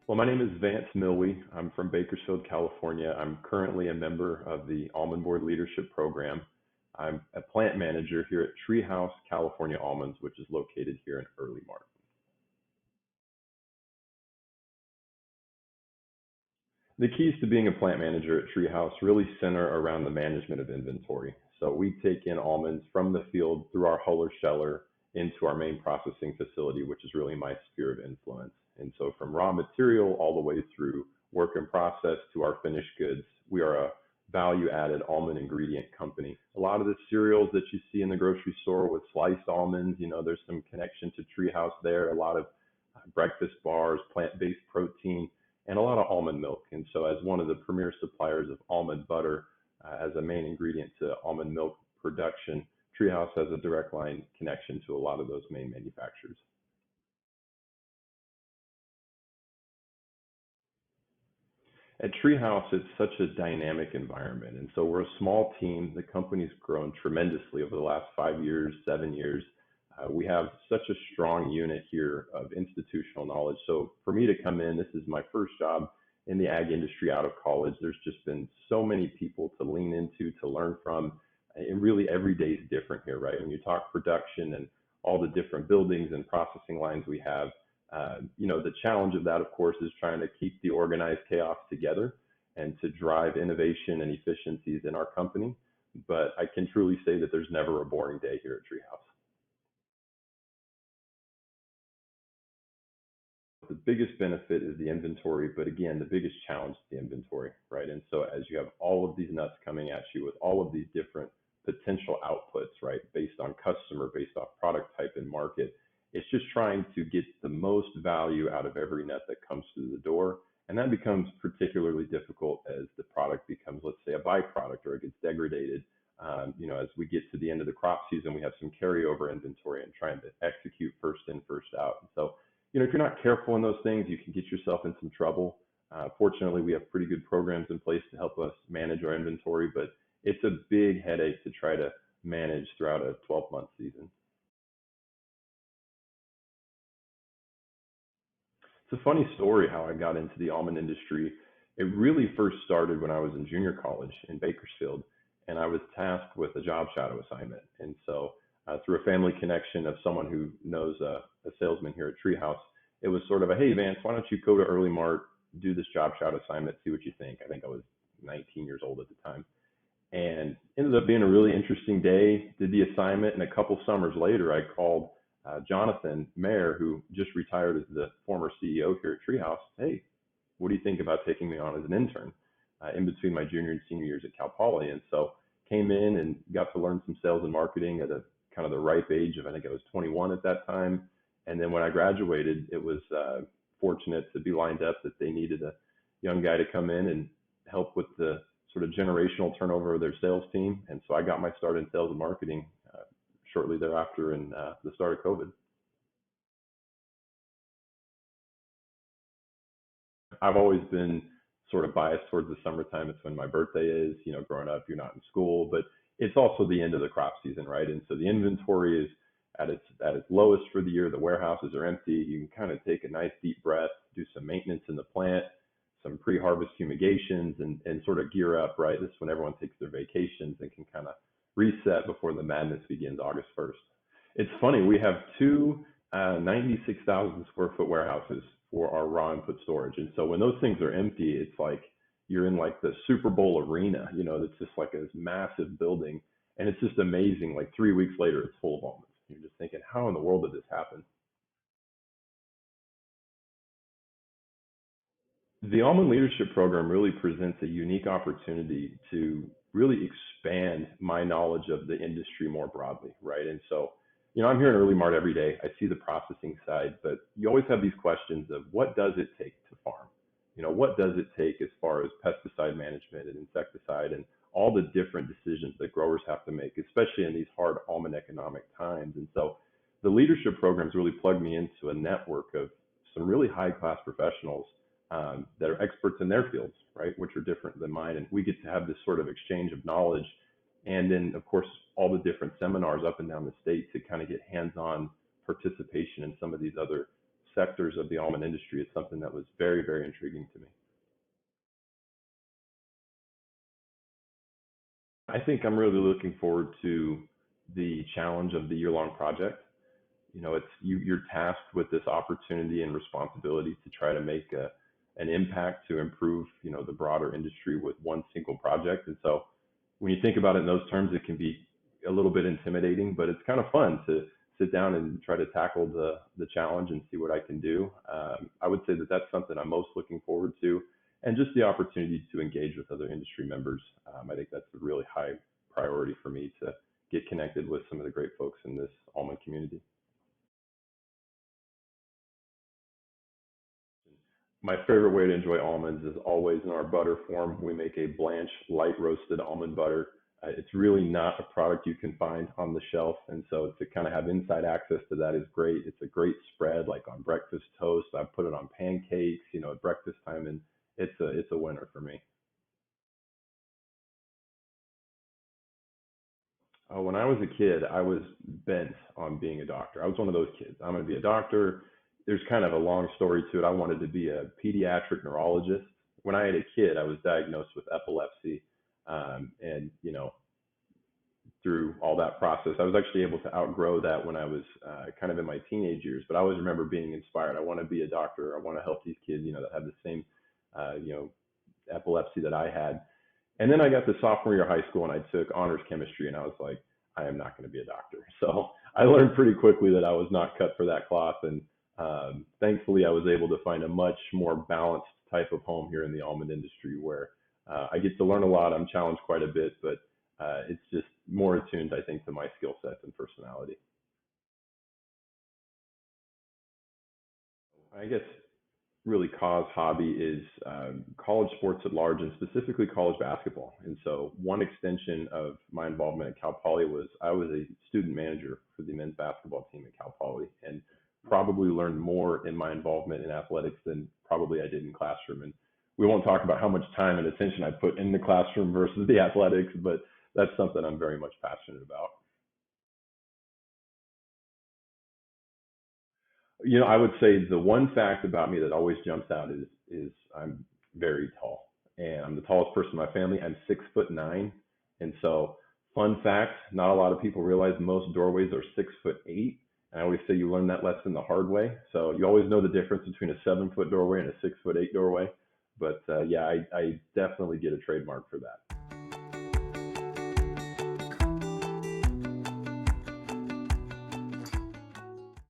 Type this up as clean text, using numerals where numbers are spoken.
Well, my name is Vance Millwee. I'm from Bakersfield, California. I'm currently a member of the Almond Leadership Program. I'm a plant manager here at Treehouse California Almonds, which is located here in Earlimart. The keys to being a plant manager at Treehouse really center around the management of inventory. So we take in almonds from the field through our huller sheller into our main processing facility, which is really my sphere of influence. And so from raw material all the way through work in process to our finished goods, we are a value added almond ingredient company. A lot of the cereals that you see in the grocery store with sliced almonds, there's some connection to Treehouse there. A lot of breakfast bars, plant-based protein, and a lot of almond milk. And so as one of the premier suppliers of almond butter as a main ingredient to almond milk production, Treehouse has a direct line connection to a lot of those main manufacturers. At Treehouse, it's such a dynamic environment. And so we're a small team. The company's grown tremendously over the last 5 years, 7 years. We have such a strong unit here of institutional knowledge. So for me to come in, this is my first job in the ag industry out of college. There's just been so many people to lean into, to learn from. And really every day is different here, right? When you talk production and all the different buildings and processing lines we have, the challenge of that, of course, is trying to keep the organized chaos together and to drive innovation and efficiencies in our company. But I can truly say that there's never a boring day here at Treehouse. The biggest benefit is the inventory, but again, the biggest challenge is the inventory, right? And so as you have all of these nuts coming at you with all of these different potential outputs, right, based on customer, based off product type and market, it's just trying to get the most value out of every nut that comes through the door. And that becomes particularly difficult as the product becomes, let's say, a byproduct or it gets degraded. As we get to the end of the crop season, we have some carryover inventory and trying to execute first in, first out. And so if you're not careful in those things, you can get yourself in some trouble. Fortunately, we have pretty good programs in place to help us manage our inventory, but it's a big headache to try to manage throughout a 12-month season. It's a funny story how I got into the almond industry. It really first started when I was in junior college in Bakersfield, and I was tasked with a job shadow assignment. And so, through a family connection of someone who knows a salesman here at Treehouse, it was sort of a, hey, Vance, why don't you go to Earlimart, do this job shadow assignment, see what you think. I think I was 19 years old at the time. And ended up being a really interesting day, did the assignment, and a couple summers later, I called Jonathan Mayer, who just retired as the former CEO here at Treehouse. Hey, what do you think about taking me on as an intern in between my junior and senior years at Cal Poly? And so came in and got to learn some sales and marketing at a kind of the ripe age of, I think I was 21 at that time. And then when I graduated, it was fortunate to be lined up that they needed a young guy to come in and help with the sort of generational turnover of their sales team. And so I got my start in sales and marketing shortly thereafter in the start of COVID. I've always been sort of biased towards the summertime. It's when my birthday is, growing up, you're not in school, but it's also the end of the crop season, right? And so the inventory is at its lowest for the year. The warehouses are empty. You can kind of take a nice deep breath, do some maintenance in the plant, some pre-harvest fumigations, and sort of gear up, right? This is when everyone takes their vacations and can kind of reset before the madness begins August 1st. It's funny, we have two 96,000 square foot warehouses for our raw input storage. And so when those things are empty, it's like you're in like the Super Bowl arena, it's just like this massive building. And it's just amazing. Like 3 weeks later, it's full of almonds. You're just thinking, how in the world did this happen? The Almond Leadership Program really presents a unique opportunity to really expand my knowledge of the industry more broadly, right? And so, I'm here in Early Mart every day. I see the processing side, but you always have these questions of what does it take to farm? What does it take as far as pesticide management and insecticide and all the different decisions that growers have to make, especially in these hard almond economic times. And so the leadership programs really plugged me into a network of some really high class professionals that are experts in their fields, right, which are different than mine. And we get to have this sort of exchange of knowledge. And then, of course, all the different seminars up and down the state to kind of get hands-on participation in some of these other sectors of the almond industry is something that was very, very intriguing to me. I think I'm really looking forward to the challenge of the year-long project. You're tasked with this opportunity and responsibility to try to make an impact to improve, the broader industry with one single project. And so when you think about it in those terms, it can be a little bit intimidating, but it's kind of fun to sit down and try to tackle the challenge and see what I can do. I would say that that's something I'm most looking forward to, and just the opportunity to engage with other industry members. I think that's a really high priority for me to get connected with some of the great folks in this almond community. My favorite way to enjoy almonds is always in our butter form. We make a Blanche light roasted almond butter. It's really not a product you can find on the shelf, and so to kind of have inside access to that is great. It's a great spread, like on breakfast toast. I put it on pancakes, at breakfast time, and it's a winner for me. When I was a kid, I was bent on being a doctor. I was one of those kids. I'm going to be a doctor. There's kind of a long story to it. I wanted to be a pediatric neurologist. When I had a kid, I was diagnosed with epilepsy. And, through all that process, I was actually able to outgrow that when I was kind of in my teenage years. But I always remember being inspired. I want to be a doctor. I want to help these kids, that have the same, epilepsy that I had. And then I got to sophomore year of high school and I took honors chemistry and I was like, I am not going to be a doctor. So I learned pretty quickly that I was not cut for that cloth. And thankfully, I was able to find a much more balanced type of home here in the almond industry where I get to learn a lot. I'm challenged quite a bit, but it's just more attuned, I think, to my skill sets and personality. I guess really cause hobby is college sports at large and specifically college basketball. And so one extension of my involvement at Cal Poly was I was a student manager for the men's basketball team at Cal Poly and probably learned more in my involvement in athletics than probably I did in classroom. And we won't talk about how much time and attention I put in the classroom versus the athletics, but that's something I'm very much passionate about. I would say the one fact about me that always jumps out is I'm very tall, and I'm the tallest person in my family. I'm 6'9", and so fun fact: not a lot of people realize most doorways are 6'8", and I always say you learn that lesson the hard way. So you always know the difference between a 7-foot doorway and a 6'8" doorway. But yeah, I definitely get a trademark for that.